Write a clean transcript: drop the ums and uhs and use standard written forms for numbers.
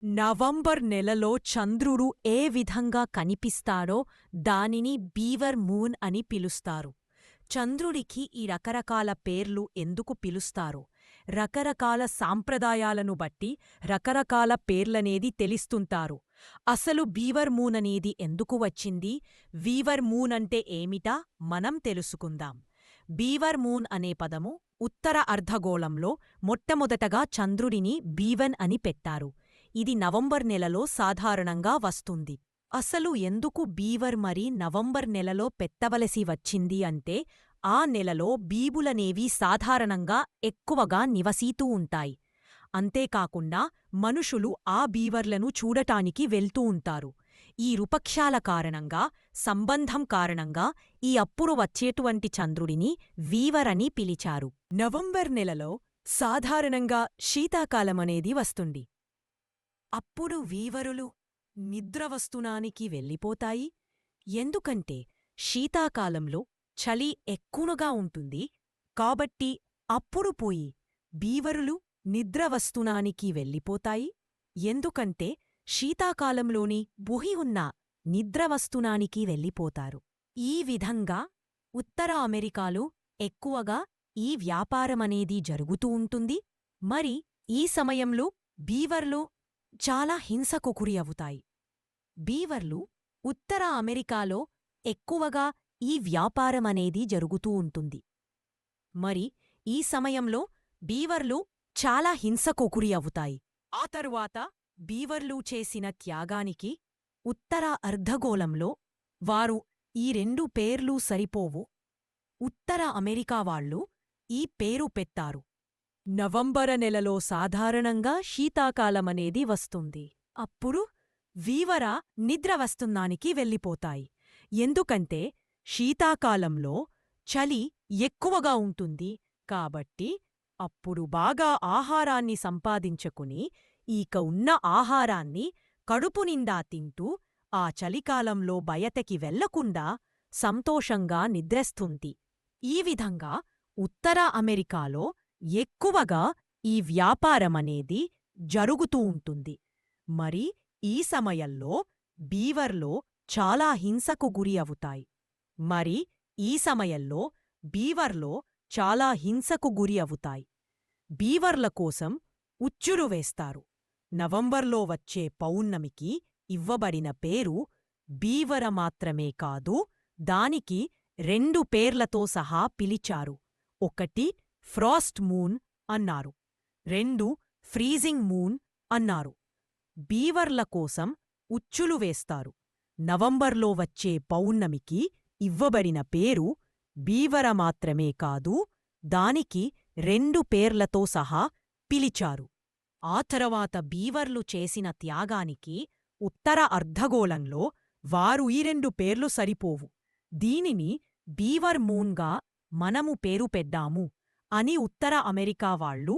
November నెలలో చంద్రుడు ఏ విధంగా కనిపిస్తాడో దానిని బీవర్ మూన్ అని పిలుస్తారు. చంద్రుడికి ఈ రకరకాల పేర్లు ఎందుకు పిలుస్తారో, రకరకాల సాంప్రదాయాలను బట్టి రకరకాల పేర్లనేది తెలిస్తుంటారు. అసలు బీవర్ మూన్ అనేది ఎందుకు వచ్చింది, వీవర్ మూన్ అంటే ఏమిటా మనం తెలుసుకుందాం. బీవర్ మూన్ అనే పదము ఉత్తర అర్ధగోళంలో మొట్టమొదటగా చంద్రుడిని బీవన్ అని పెట్టారు. ఇది నవంబర్ నెలలో సాధారణంగా వస్తుంది. అసలు ఎందుకు బీవర్ మరి నవంబర్ నెలలో పెట్టవలసి వచ్చింది అంటే, ఆ నెలలో బీబులనేవి సాధారణంగా ఎక్కువగా నివసిస్తూ ఉంటాయి. అంతేకాకుండా మనుషులు ఆ బీవర్లను చూడటానికి వెళ్తూ ఉంటారు. ఈ రుపక్షాల కారణంగా, సంబంధం కారణంగా ఈ అప్పుడు వచ్చేటువంటి చంద్రుడిని వీవర్ అని పిలిచారు. నవంబర్ నెలలో సాధారణంగా శీతాకాలమనేది వస్తుంది. అప్పుడు వీవరులు నిద్రవస్తునానికి వెళ్ళిపోతాయి. ఎందుకంటే శీతాకాలంలో చలి ఎక్కువగా ఉంటుంది కాబట్టి అప్పుడు పోయి బీవరులు నిద్రవస్తునానికి వెళ్ళిపోతాయి. ఎందుకంటే శీతాకాలంలోని బుహి ఉన్న నిద్రవస్తునానికి వెళ్ళిపోతారు. ఈ విధంగా ఉత్తర అమెరికాలో ఎక్కువగా ఈ వ్యాపారమనేది జరుగుతూ ఉంటుంది. మరి ఈ సమయంలో బీవర్లు చాలా హింసకు గురి అవుతాయి. బీవర్లు ఉత్తర అమెరికాలో ఎక్కువగా ఈ వ్యాపారమనేది జరుగుతూ ఉంటుంది. మరి ఈ సమయంలో బీవర్లు చాలా హింసకు గురి అవుతాయి. ఆ తరువాత బీవర్లు చేసిన త్యాగానికి ఉత్తర అర్ధగోళంలో వారు ఈ రెండు పేర్లు సరిపోవు. ఉత్తర అమెరికా వాళ్ళు ఈ పేరు పెట్టారు. నవంబర నెలలో సాధారణంగా శీతాకాలమనేది వస్తుంది. అప్పుడు వీవర నిద్రవస్తున్నానికి వెళ్ళిపోతాయి. ఎందుకంటే శీతాకాలంలో చలి ఎక్కువగా ఉంటుంది కాబట్టి అప్పుడు బాగా ఆహారాన్ని సంపాదించుకుని ఈక ఉన్న ఆహారాన్ని కడుపునిండా తింటూ ఆ చలికాలంలో బయటకి వెళ్లకుండా సంతోషంగా నిద్రస్తుంది. ఈ విధంగా ఉత్తర అమెరికాలో ఎక్కువగా ఈ వ్యాపారమనేది జరుగుతూ ఉంటుంది. మరి ఈ సమయంలో బీవర్లో చాలా హింసకు గురి అవుతాయి. మరి ఈ సమయంలో బీవర్లో చాలా హింసకు గురి అవుతాయి. బీవర్ల కోసం ఉచ్చులు వేస్తారు. నవంబర్లో వచ్చే పౌర్ణమికి ఇవ్వబడిన పేరు బీవర మాత్రమే కాదు, దానికి రెండు పేర్లతో సహా పిలిచారు. ఒకటి ఫ్రాస్ట్ మూన్ అన్నారు, రెండు ఫ్రీజింగ్ మూన్ అన్నారు. బీవర్ల కోసం ఉచ్చులు వేస్తారు. నవంబర్లో వచ్చే పౌర్ణమికి ఇవ్వబడిన పేరు బీవర మాత్రమే కాదు, దానికి రెండు పేర్లతో సహా పిలిచారు. ఆ తరువాత బీవర్లు చేసిన త్యాగానికి ఉత్తర అర్ధగోళంలో వారు ఈ రెండు పేర్లు సరిపోవు. దీనిని బీవర్ మూన్గా మనము పేరు పెడ్డాము అని ఉత్తర అమెరికా వాళ్ళు